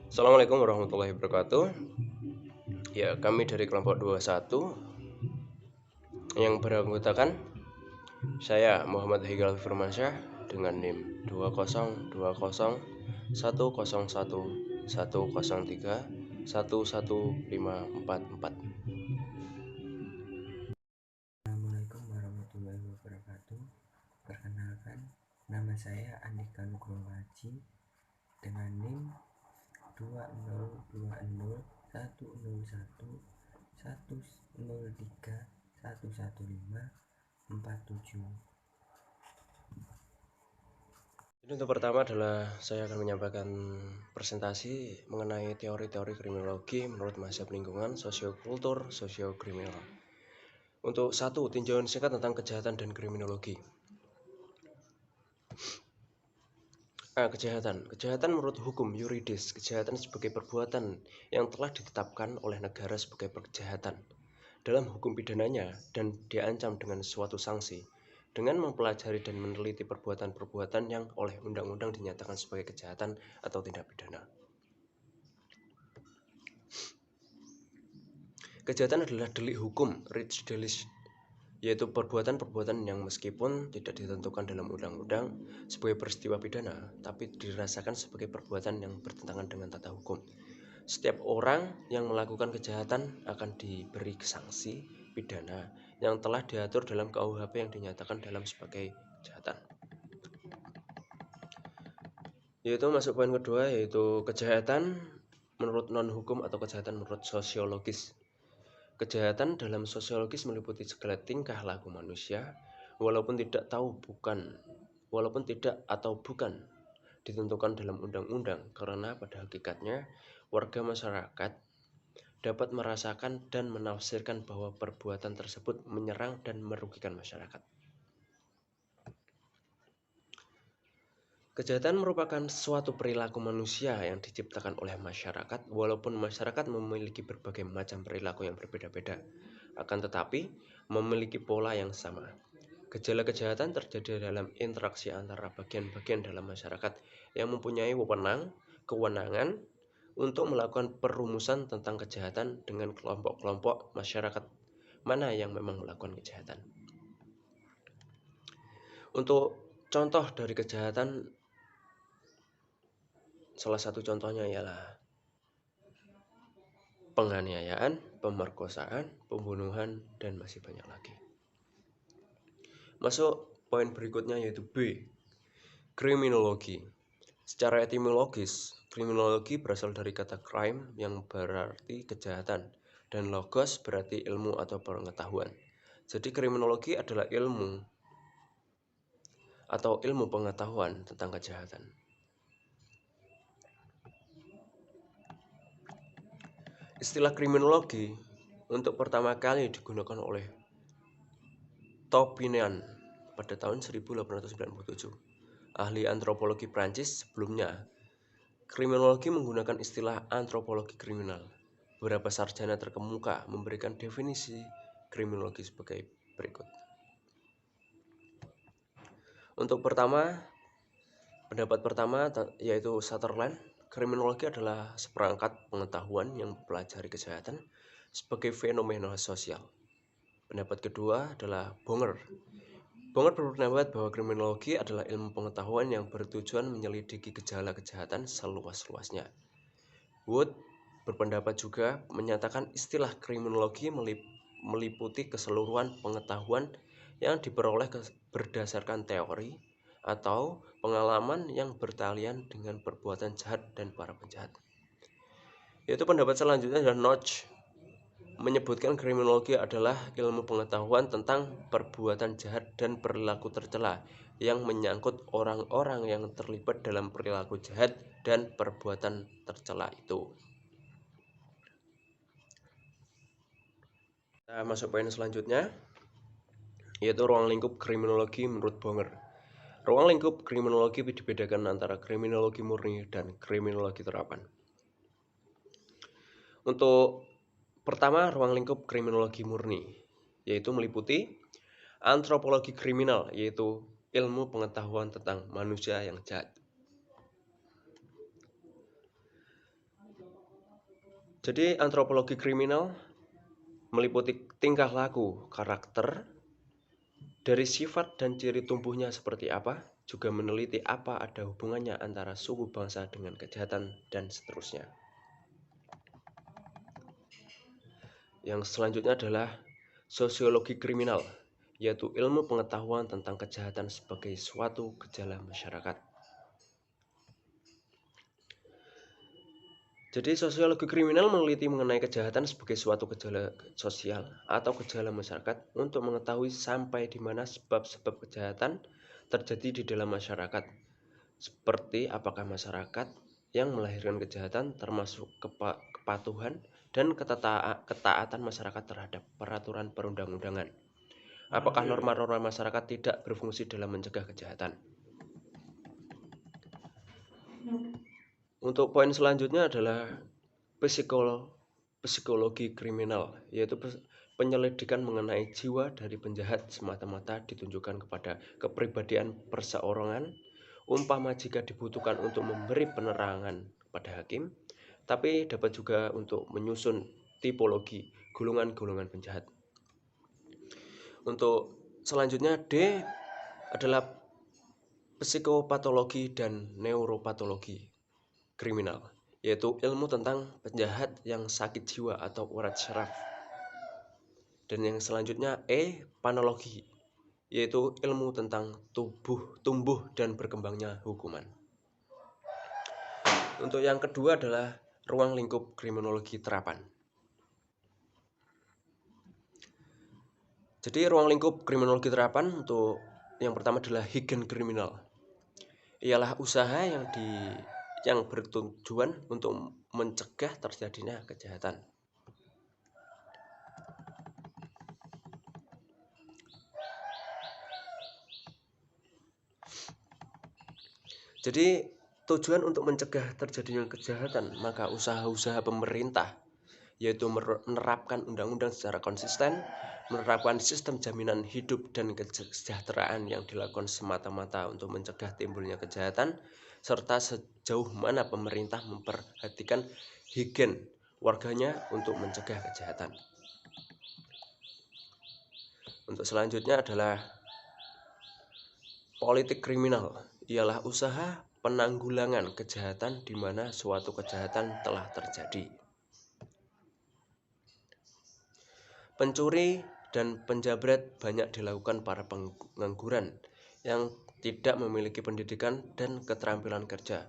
Assalamualaikum warahmatullahi wabarakatuh. Ya, kami dari kelompok 21 yang beranggotakan saya Muhammad Higal Firmansyah dengan NIM 202101031154. Assalamualaikum warahmatullahi wabarakatuh. Perkenalkan, nama saya Andika Nugroho Haji dengan NIM 2020103103115117. Jadi untuk pertama adalah saya akan menyampaikan presentasi mengenai teori-teori kriminologi menurut mazhab lingkungan, sosiokultur, sosiokriminal. Untuk satu, tinjauan singkat tentang kejahatan dan kriminologi. Kejahatan menurut hukum yuridis, kejahatan sebagai perbuatan yang telah ditetapkan oleh negara sebagai kejahatan dalam hukum pidananya dan diancam dengan suatu sanksi dengan mempelajari dan meneliti perbuatan-perbuatan yang oleh undang-undang dinyatakan sebagai kejahatan atau tindak pidana. Kejahatan adalah delik hukum, Rechtsdelik, yaitu perbuatan-perbuatan yang meskipun tidak ditentukan dalam undang-undang sebagai peristiwa pidana, tapi dirasakan sebagai perbuatan yang bertentangan dengan tata hukum. Setiap orang yang melakukan kejahatan akan diberi sanksi pidana yang telah diatur dalam KUHP yang dinyatakan dalam sebagai kejahatan. Yaitu masuk poin kedua, yaitu kejahatan menurut non-hukum atau kejahatan menurut sosiologis. Kejahatan dalam sosiologis meliputi segala tingkah laku manusia, walaupun tidak atau bukan ditentukan dalam undang-undang, karena pada hakikatnya warga masyarakat dapat merasakan dan menafsirkan bahwa perbuatan tersebut menyerang dan merugikan masyarakat. Kejahatan merupakan suatu perilaku manusia yang diciptakan oleh masyarakat, walaupun masyarakat memiliki berbagai macam perilaku yang berbeda-beda, akan tetapi memiliki pola yang sama. Gejala kejahatan terjadi dalam interaksi antara bagian-bagian dalam masyarakat yang mempunyai kewenangan untuk melakukan perumusan tentang kejahatan dengan kelompok-kelompok masyarakat mana yang memang melakukan kejahatan. Untuk contoh dari kejahatan, salah satu contohnya ialah penganiayaan, pemerkosaan, pembunuhan, dan masih banyak lagi. Masuk poin berikutnya, yaitu B, kriminologi. Secara etimologis, kriminologi berasal dari kata crime yang berarti kejahatan dan logos berarti ilmu atau pengetahuan. Jadi kriminologi adalah ilmu atau ilmu pengetahuan tentang kejahatan. Istilah kriminologi untuk pertama kali digunakan oleh Taubinin pada tahun 1897. Ahli antropologi Prancis. Sebelumnya, kriminologi menggunakan istilah antropologi kriminal. Beberapa sarjana terkemuka memberikan definisi kriminologi sebagai berikut. Untuk pendapat pertama yaitu Sutherland, kriminologi adalah seperangkat pengetahuan yang mempelajari kejahatan sebagai fenomena sosial. Pendapat kedua adalah Bonger. Bonger berpendapat bahwa kriminologi adalah ilmu pengetahuan yang bertujuan menyelidiki gejala kejahatan seluas-luasnya. Wood berpendapat juga menyatakan istilah kriminologi meliputi keseluruhan pengetahuan yang diperoleh berdasarkan teori atau pengalaman yang bertalian dengan perbuatan jahat dan para penjahat. Yaitu pendapat selanjutnya adalah Notch, menyebutkan kriminologi adalah ilmu pengetahuan tentang perbuatan jahat dan perilaku tercela yang menyangkut orang-orang yang terlibat dalam perilaku jahat dan perbuatan tercela itu. Kita masuk poin selanjutnya, yaitu ruang lingkup kriminologi menurut Bonger. Ruang lingkup kriminologi dibedakan antara kriminologi murni dan kriminologi terapan. Untuk pertama, ruang lingkup kriminologi murni, yaitu meliputi antropologi kriminal, yaitu ilmu pengetahuan tentang manusia yang jahat. Jadi antropologi kriminal meliputi tingkah laku, karakter, dari sifat dan ciri tumbuhnya seperti apa, juga meneliti apa ada hubungannya antara suku bangsa dengan kejahatan dan seterusnya. Yang selanjutnya adalah sosiologi kriminal, yaitu ilmu pengetahuan tentang kejahatan sebagai suatu gejala masyarakat. Jadi sosiologi kriminal meneliti mengenai kejahatan sebagai suatu gejala sosial atau gejala masyarakat untuk mengetahui sampai di mana sebab-sebab kejahatan terjadi di dalam masyarakat. Seperti apakah masyarakat yang melahirkan kejahatan termasuk kepatuhan dan ketaatan masyarakat terhadap peraturan perundang-undangan. Apakah norma-norma masyarakat tidak berfungsi dalam mencegah kejahatan? Untuk poin selanjutnya adalah psikologi kriminal, yaitu penyelidikan mengenai jiwa dari penjahat semata-mata ditunjukkan kepada kepribadian perseorangan, umpama jika dibutuhkan untuk memberi penerangan pada hakim, tapi dapat juga untuk menyusun tipologi golongan-golongan penjahat. Untuk selanjutnya D adalah psikopatologi dan neuropatologi kriminal, yaitu ilmu tentang penjahat yang sakit jiwa atau urat syaraf. Dan yang selanjutnya E, panologi, yaitu ilmu tentang tumbuh dan berkembangnya hukuman. Untuk yang kedua adalah ruang lingkup kriminologi terapan. Jadi ruang lingkup kriminologi terapan untuk yang pertama adalah higien kriminal. Ialah usaha yang bertujuan untuk mencegah terjadinya kejahatan. Jadi tujuan untuk mencegah terjadinya kejahatan, maka usaha-usaha pemerintah yaitu menerapkan undang-undang secara konsisten, menerapkan sistem jaminan hidup dan kesejahteraan yang dilakukan semata-mata untuk mencegah timbulnya kejahatan, serta sejauh mana pemerintah memperhatikan higien warganya untuk mencegah kejahatan. Untuk selanjutnya adalah politik kriminal, ialah usaha penanggulangan kejahatan di mana suatu kejahatan telah terjadi. Pencuri dan penjabret banyak dilakukan para pengangguran yang tidak memiliki pendidikan dan keterampilan kerja.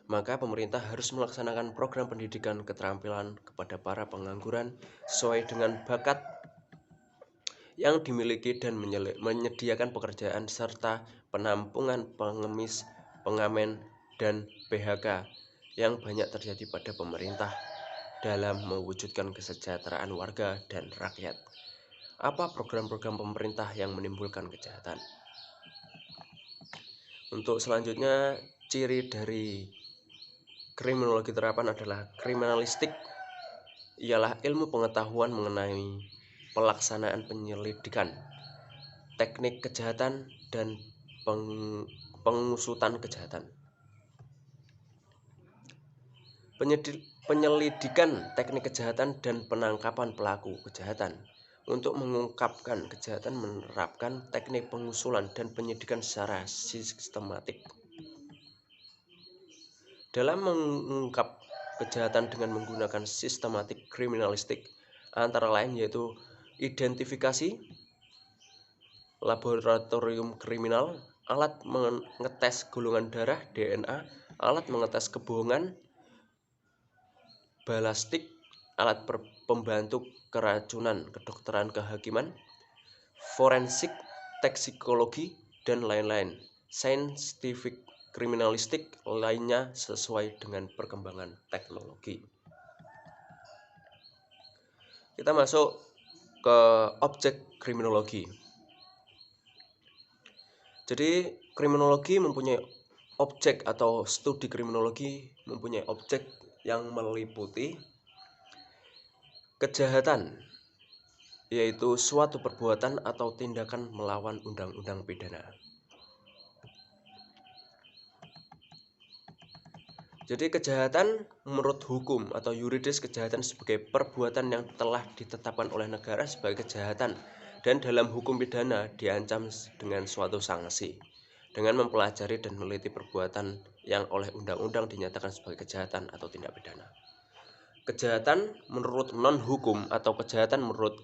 Maka pemerintah harus melaksanakan program pendidikan keterampilan kepada para pengangguran sesuai dengan bakat yang dimiliki dan menyediakan pekerjaan serta penampungan pengemis, pengamen, dan PHK yang banyak terjadi pada pemerintah dalam mewujudkan kesejahteraan warga dan rakyat. Apa program-program pemerintah yang menimbulkan kejahatan? Untuk selanjutnya, ciri dari kriminologi terapan adalah kriminalistik, ialah ilmu pengetahuan mengenai pelaksanaan penyelidikan, teknik kejahatan, dan pengusutan kejahatan. Penyelidikan teknik kejahatan dan penangkapan pelaku kejahatan. Untuk mengungkapkan kejahatan menerapkan teknik pengusulan dan penyidikan secara sistematik. Dalam mengungkap kejahatan dengan menggunakan sistematik kriminalistik, antara lain yaitu identifikasi, laboratorium kriminal, alat mengetes golongan darah DNA, alat mengetes kebohongan, balastik, alat pembantu keracunan, kedokteran kehakiman, forensik, toksikologi, dan lain-lain. Scientific kriminalistik lainnya sesuai dengan perkembangan teknologi. Kita masuk ke objek kriminologi. Jadi kriminologi mempunyai objek atau studi kriminologi mempunyai objek yang meliputi kejahatan, yaitu suatu perbuatan atau tindakan melawan undang-undang pidana. Jadi kejahatan menurut hukum atau yuridis, kejahatan sebagai perbuatan yang telah ditetapkan oleh negara sebagai kejahatan dan dalam hukum pidana diancam dengan suatu sanksi. Dengan mempelajari dan meneliti perbuatan yang oleh undang-undang dinyatakan sebagai kejahatan atau tindak pidana. Kejahatan menurut non-hukum atau kejahatan menurut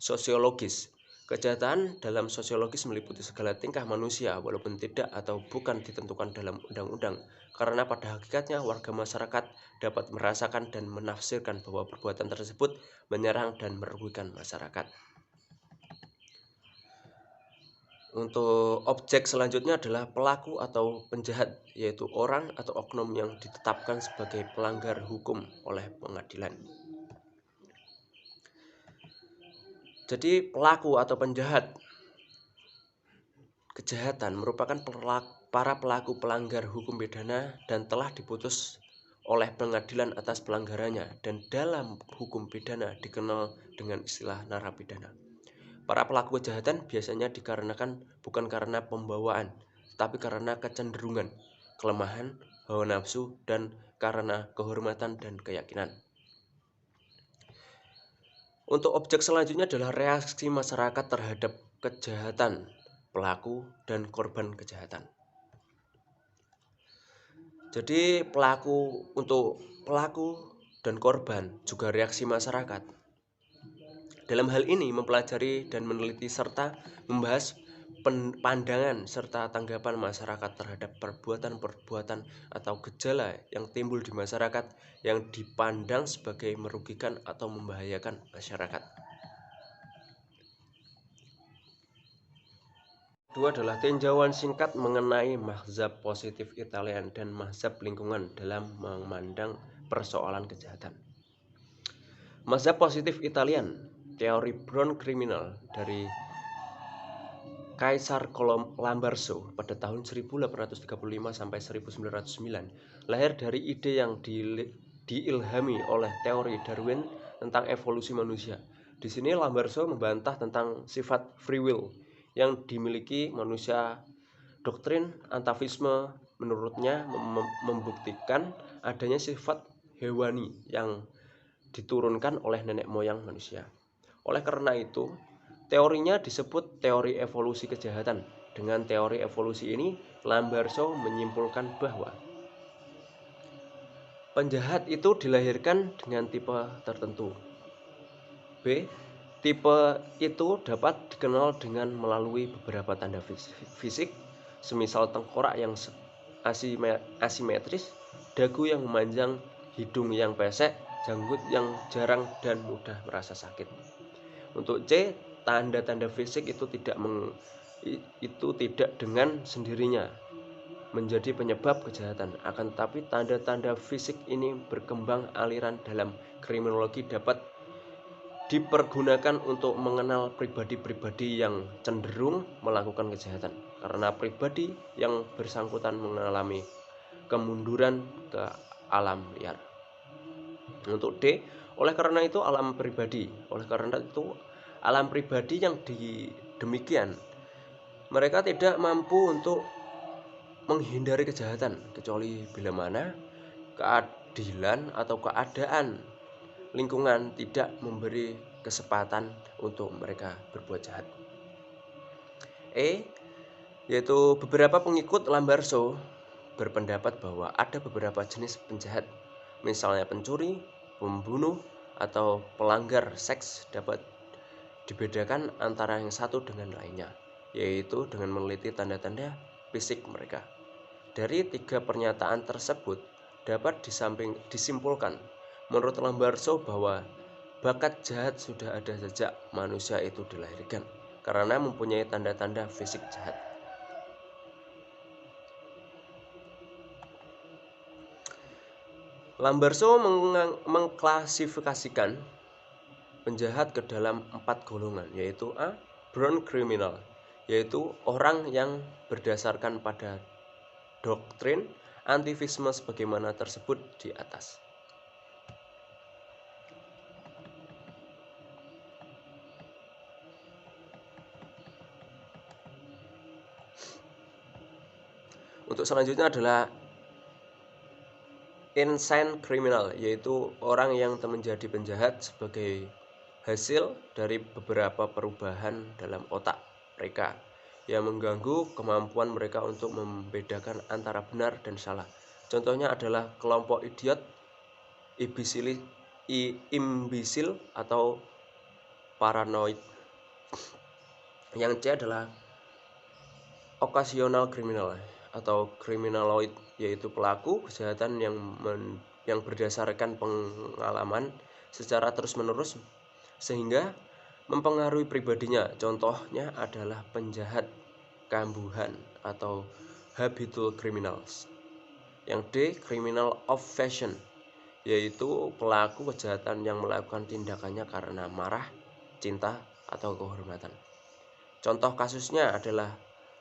sosiologis. Kejahatan dalam sosiologis meliputi segala tingkah manusia walaupun tidak atau bukan ditentukan dalam undang-undang, karena pada hakikatnya warga masyarakat dapat merasakan dan menafsirkan bahwa perbuatan tersebut menyerang dan merugikan masyarakat. Untuk objek selanjutnya adalah pelaku atau penjahat, yaitu orang atau oknum yang ditetapkan sebagai pelanggar hukum oleh pengadilan. Jadi pelaku atau penjahat kejahatan merupakan para pelaku pelanggar hukum pidana dan telah diputus oleh pengadilan atas pelanggarannya, dan dalam hukum pidana dikenal dengan istilah narapidana. Para pelaku kejahatan biasanya dikarenakan bukan karena pembawaan, tetapi karena kecenderungan, kelemahan, hawa nafsu, dan karena kehormatan dan keyakinan. Untuk objek selanjutnya adalah reaksi masyarakat terhadap kejahatan, pelaku, dan korban kejahatan. Jadi untuk pelaku dan korban juga reaksi masyarakat. Dalam hal ini mempelajari dan meneliti serta membahas pandangan serta tanggapan masyarakat terhadap perbuatan-perbuatan atau gejala yang timbul di masyarakat yang dipandang sebagai merugikan atau membahayakan masyarakat. Kedua adalah tinjauan singkat mengenai mazhab positif Italian dan mazhab lingkungan dalam memandang persoalan kejahatan. Mazhab positif Italian, teori Brown Criminal dari Kaisar Lamberto pada tahun 1835 sampai 1909 lahir dari ide yang diilhami oleh teori Darwin tentang evolusi manusia. Di sini Lamberto membantah tentang sifat free will yang dimiliki manusia. Doktrin atavisme menurutnya membuktikan adanya sifat hewani yang diturunkan oleh nenek moyang manusia. Oleh karena itu, teorinya disebut teori evolusi kejahatan. Dengan teori evolusi ini, Lamberto menyimpulkan bahwa penjahat itu dilahirkan dengan tipe tertentu. B. Tipe itu dapat dikenal dengan melalui beberapa tanda fisik, semisal tengkorak yang asimetris, dagu yang memanjang, hidung yang pesek, janggut yang jarang, dan mudah merasa sakit. Untuk C, tanda-tanda fisik itu tidak dengan sendirinya menjadi penyebab kejahatan. Akan tetapi tanda-tanda fisik ini berkembang aliran dalam kriminologi dapat dipergunakan untuk mengenal pribadi-pribadi yang cenderung melakukan kejahatan karena pribadi yang bersangkutan mengalami kemunduran ke alam liar. Untuk D, oleh karena itu alam pribadi yang demikian mereka tidak mampu untuk menghindari kejahatan kecuali bila mana keadilan atau keadaan lingkungan tidak memberi kesempatan untuk mereka berbuat jahat. E, yaitu beberapa pengikut Lamberto berpendapat bahwa ada beberapa jenis penjahat, misalnya pencuri, pembunuh, atau pelanggar seks dapat dibedakan antara yang satu dengan lainnya, yaitu dengan meneliti tanda-tanda fisik mereka. Dari tiga pernyataan tersebut dapat disimpulkan menurut Lamberto bahwa bakat jahat sudah ada sejak manusia itu dilahirkan karena mempunyai tanda-tanda fisik jahat. Lamberto mengklasifikasikan penjahat ke dalam 4 golongan, yaitu A. Brown criminal, yaitu orang yang berdasarkan pada doktrin antifisme sebagaimana tersebut di atas. Untuk selanjutnya adalah insane criminal, yaitu orang yang menjadi penjahat sebagai hasil dari beberapa perubahan dalam otak mereka yang mengganggu kemampuan mereka untuk membedakan antara benar dan salah. Contohnya adalah kelompok idiot, imbisil atau paranoid. Yang C adalah occasional criminal atau criminaloid, yaitu pelaku kejahatan yang berdasarkan pengalaman secara terus-menerus sehingga mempengaruhi pribadinya. Contohnya adalah penjahat kambuhan atau habitual criminals. Yang D, criminal of fashion, yaitu pelaku kejahatan yang melakukan tindakannya karena marah, cinta, atau kehormatan. Contoh kasusnya adalah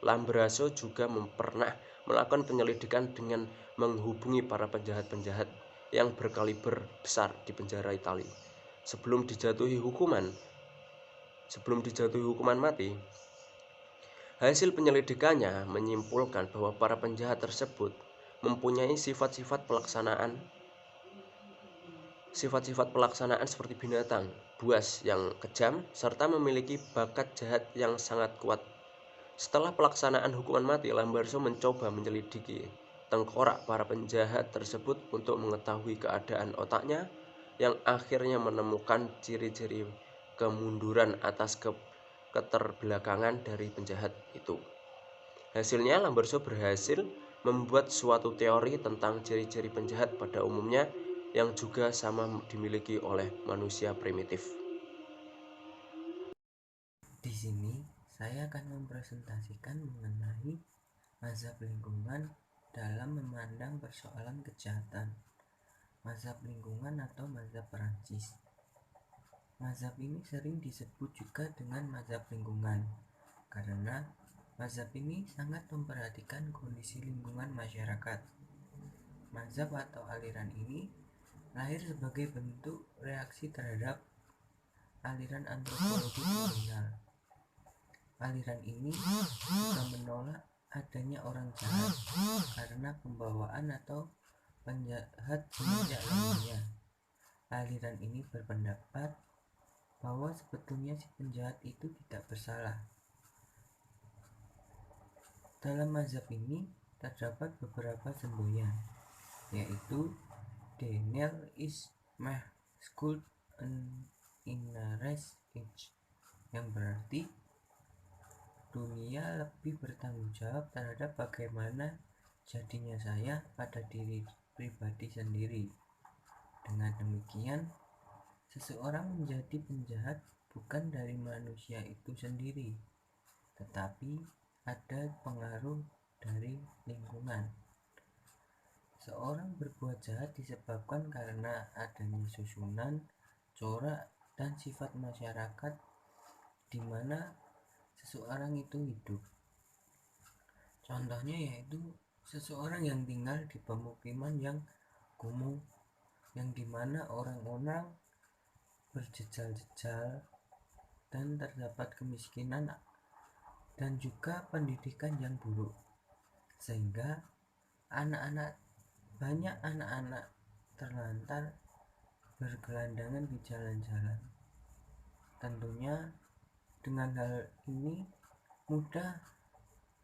Lambraso juga pernah melakukan penyelidikan dengan menghubungi para penjahat-penjahat yang berkaliber besar di penjara Italia. Sebelum dijatuhi hukuman mati, hasil penyelidikannya menyimpulkan bahwa para penjahat tersebut mempunyai sifat-sifat pelaksanaan seperti binatang buas yang kejam serta memiliki bakat jahat yang sangat kuat. Setelah pelaksanaan hukuman mati, Lamberto mencoba menyelidiki tengkorak para penjahat tersebut untuk mengetahui keadaan otaknya, yang akhirnya menemukan ciri-ciri kemunduran atas keterbelakangan dari penjahat itu. Hasilnya, Lamberto berhasil membuat suatu teori tentang ciri-ciri penjahat pada umumnya yang juga sama dimiliki oleh manusia primitif. Di sini saya akan mempresentasikan mengenai mazhab lingkungan dalam memandang persoalan kejahatan. Mazhab lingkungan atau mazhab Perancis. Mazhab ini sering disebut juga dengan mazhab lingkungan karena mazhab ini sangat memperhatikan kondisi lingkungan masyarakat. Mazhab atau aliran ini lahir sebagai bentuk reaksi terhadap aliran antropologi kolonial. Aliran ini juga menolak adanya orang jahat karena pembawaan atau penjahat semenjak lahirnya. Aliran ini berpendapat bahwa sebetulnya si penjahat itu tidak bersalah. Dalam mazhab ini terdapat beberapa semboyan, yaitu Daniel is school in a race age, yang berarti dunia lebih bertanggung jawab terhadap bagaimana jadinya saya pada diri pribadi sendiri. Dengan demikian, seseorang menjadi penjahat bukan dari manusia itu sendiri, tetapi ada pengaruh dari lingkungan. Seorang berbuat jahat disebabkan karena adanya susunan, corak, dan sifat masyarakat di mana seseorang itu hidup. Contohnya yaitu seseorang yang tinggal di pemukiman yang kumuh, yang dimana orang-orang berjejal-jejal dan terdapat kemiskinan dan juga pendidikan yang buruk, sehingga banyak anak-anak terlantar bergelandangan di jalan-jalan. Tentunya dengan hal ini mudah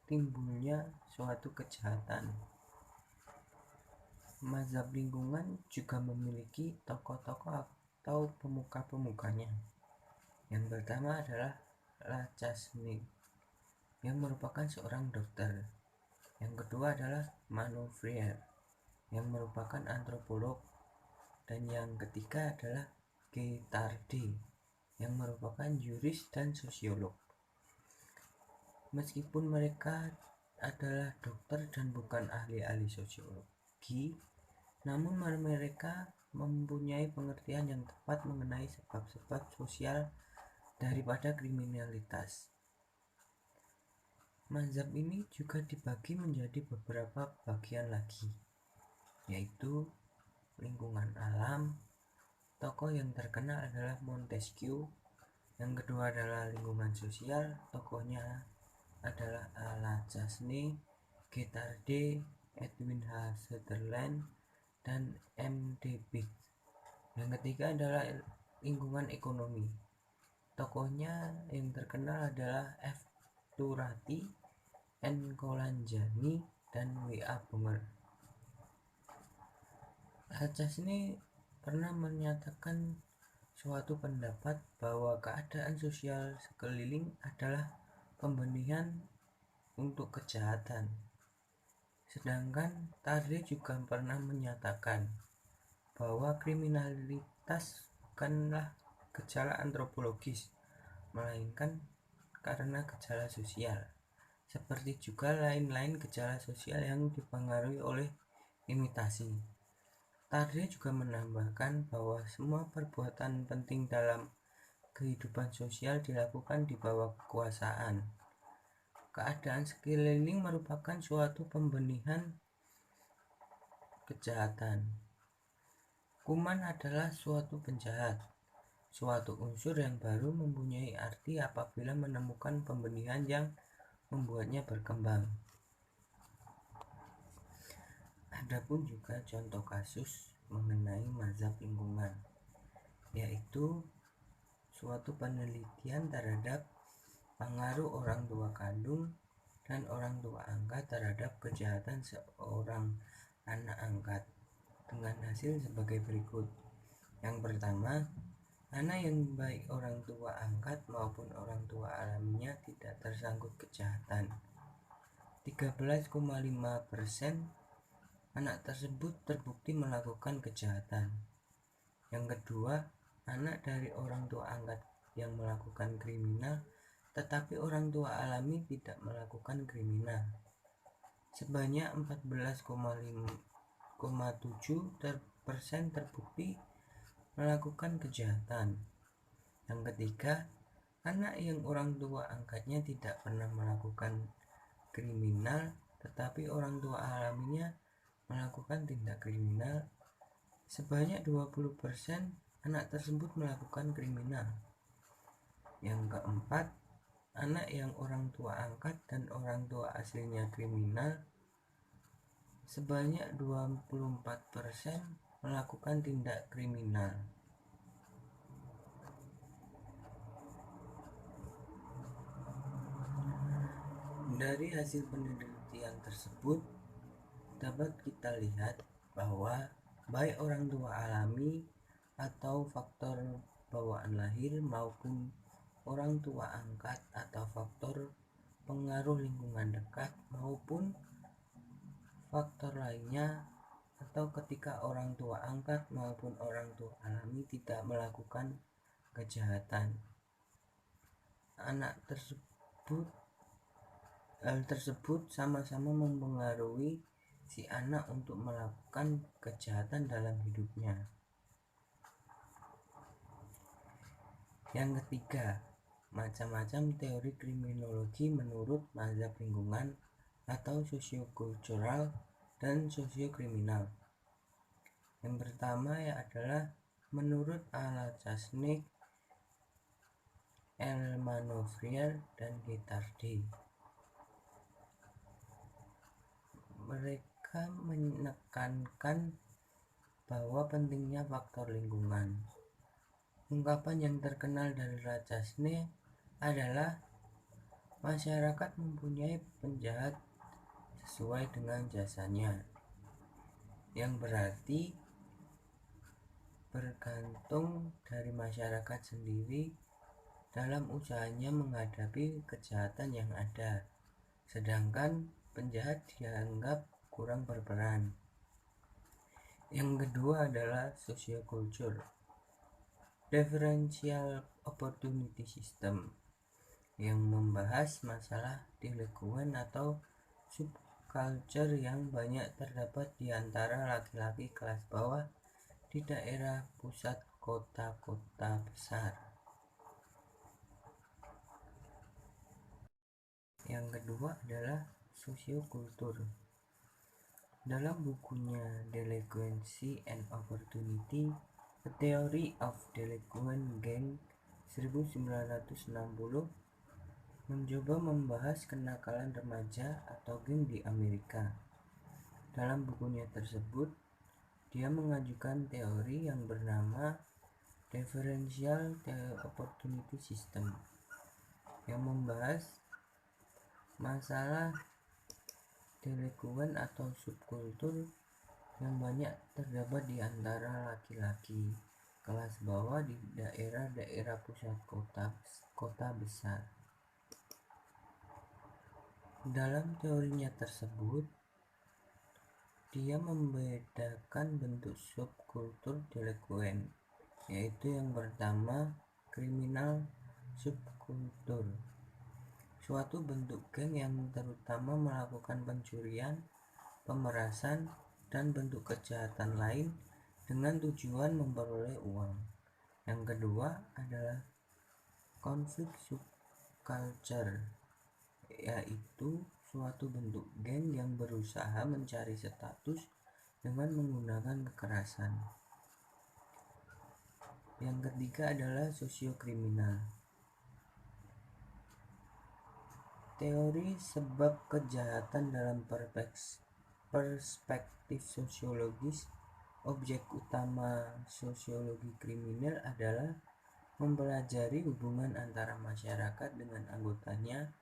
timbulnya suatu kejahatan. Mazhab lingkungan juga memiliki tokoh-tokoh atau pemuka-pemukanya. Yang pertama adalah Lachesnais, yang merupakan seorang dokter. Yang kedua adalah Manouvier, yang merupakan antropolog. Dan yang ketiga adalah Guittardi, yang merupakan yuris dan sosiolog. Meskipun mereka adalah dokter dan bukan ahli-ahli sosiologi, namun mereka mempunyai pengertian yang tepat mengenai sebab-sebab sosial daripada kriminalitas. Mazhab ini juga dibagi menjadi beberapa bagian lagi, yaitu lingkungan alam. Tokoh yang terkenal adalah Montesquieu. Yang kedua adalah lingkungan sosial, tokohnya adalah Lachesnais, Guittardi, Edwin H. Sutherland. dan MDB. Yang ketiga adalah lingkungan ekonomi. Tokohnya yang terkenal adalah F. Turati, N. Kolanjani, dan W.A. Bonger. Al-Chasney pernah menyatakan suatu pendapat bahwa keadaan sosial sekeliling adalah pembenihan untuk kejahatan. Sedangkan Tarde juga pernah menyatakan bahwa kriminalitas bukanlah gejala antropologis, melainkan karena gejala sosial. Seperti juga lain-lain gejala sosial yang dipengaruhi oleh imitasi. Tarde juga menambahkan bahwa semua perbuatan penting dalam kehidupan sosial dilakukan di bawah kekuasaan. Keadaan sekeliling merupakan suatu pembenihan kejahatan. Kuman adalah suatu penjahat, suatu unsur yang baru mempunyai arti apabila menemukan pembenihan yang membuatnya berkembang. Adapun juga contoh kasus mengenai mazhab lingkungan, yaitu suatu penelitian terhadap pengaruh orang tua kandung dan orang tua angkat terhadap kejahatan seorang anak angkat, dengan hasil sebagai berikut. Yang pertama, anak yang baik orang tua angkat maupun orang tua alaminya tidak tersangkut kejahatan. 13,5% anak tersebut terbukti melakukan kejahatan. Yang kedua, anak dari orang tua angkat yang melakukan kriminal, tetapi orang tua alami tidak melakukan kriminal, sebanyak 14,7% terbukti melakukan kejahatan. Yang ketiga, anak yang orang tua angkatnya tidak pernah melakukan kriminal, tetapi orang tua alaminya melakukan tindak kriminal, sebanyak 20% anak tersebut melakukan kriminal. Yang keempat, anak yang orang tua angkat dan orang tua aslinya kriminal, sebanyak 24% melakukan tindak kriminal. Dari hasil penelitian tersebut dapat kita lihat bahwa baik orang tua alami atau faktor bawaan lahir maupun orang tua angkat atau faktor pengaruh lingkungan dekat maupun faktor lainnya, atau ketika orang tua angkat maupun orang tua alami tidak melakukan kejahatan, hal tersebut sama-sama mempengaruhi si anak untuk melakukan kejahatan dalam hidupnya. Yang ketiga, macam-macam teori kriminologi menurut mazhab lingkungan atau sosiokultural dan sosiokriminal. Yang pertama adalah menurut Al-Chasney, El Manovrier, dan Guittardi. Mereka menekankan bahwa pentingnya faktor lingkungan. Ungkapan yang terkenal dari Al-Chasney adalah masyarakat mempunyai penjahat sesuai dengan jasanya, yang berarti bergantung dari masyarakat sendiri dalam usahanya menghadapi kejahatan yang ada, sedangkan penjahat dianggap kurang berperan. Yang kedua adalah socioculture, differential opportunity system, yang membahas masalah di lingkungan atau subculture yang banyak terdapat di antara laki-laki kelas bawah di daerah pusat kota-kota besar. Yang kedua adalah sosiokultur. Dalam bukunya Delinquency and Opportunity, A Theory of Delinquent Gang 1960, mencoba membahas kenakalan remaja atau geng di Amerika. Dalam bukunya tersebut, Dia mengajukan teori yang bernama Differential Opportunity System yang membahas masalah delinkuan atau subkultur yang banyak terdapat di antara laki-laki kelas bawah di daerah-daerah pusat kota besar. Dalam teorinya tersebut, dia membedakan bentuk subkultur delinkuan, yaitu yang pertama, kriminal subkultur, suatu bentuk geng yang terutama melakukan pencurian, pemerasan, dan bentuk kejahatan lain dengan tujuan memperoleh uang. Yang kedua adalah konflik subculture, yaitu suatu bentuk geng yang berusaha mencari status dengan menggunakan kekerasan. Yang ketiga adalah sosiokriminal. Teori sebab kejahatan dalam perspektif sosiologis, objek utama sosiologi kriminal adalah mempelajari hubungan antara masyarakat dengan anggotanya,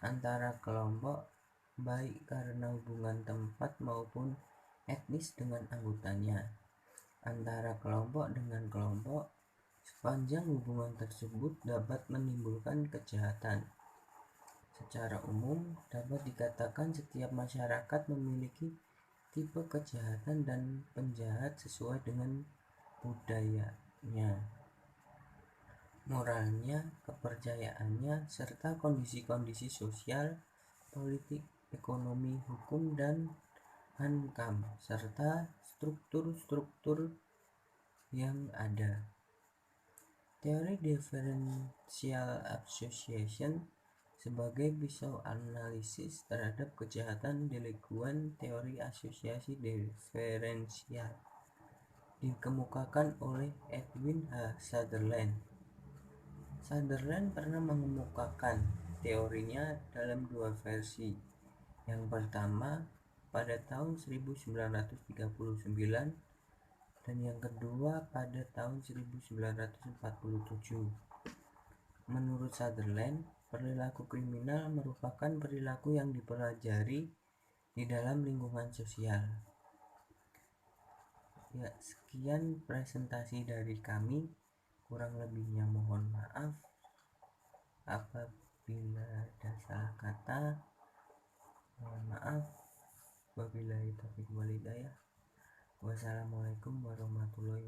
antara kelompok, baik karena hubungan tempat maupun etnis dengan anggotanya, antara kelompok dengan kelompok, sepanjang hubungan tersebut dapat menimbulkan kejahatan. Secara umum, dapat dikatakan setiap masyarakat memiliki tipe kejahatan dan penjahat sesuai dengan budayanya, moralnya, kepercayaannya, serta kondisi-kondisi sosial, politik, ekonomi, hukum, dan hankam, serta struktur-struktur yang ada. Teori differential association sebagai pisau analisis terhadap kejahatan delinkuan. Teori asosiasi diferensial dikemukakan oleh Edwin H. Sutherland. Sutherland pernah mengemukakan teorinya dalam dua versi. Yang pertama pada tahun 1939 dan yang kedua pada tahun 1947. Menurut Sutherland, perilaku kriminal merupakan perilaku yang dipelajari di dalam lingkungan sosial. Ya, sekian presentasi dari kami. Kurang lebihnya mohon maaf apabila ada salah kata. Mohon maaf. Wabillahi taufiq wal hidayah. Wassalamualaikum warahmatullahi wabarakatuh.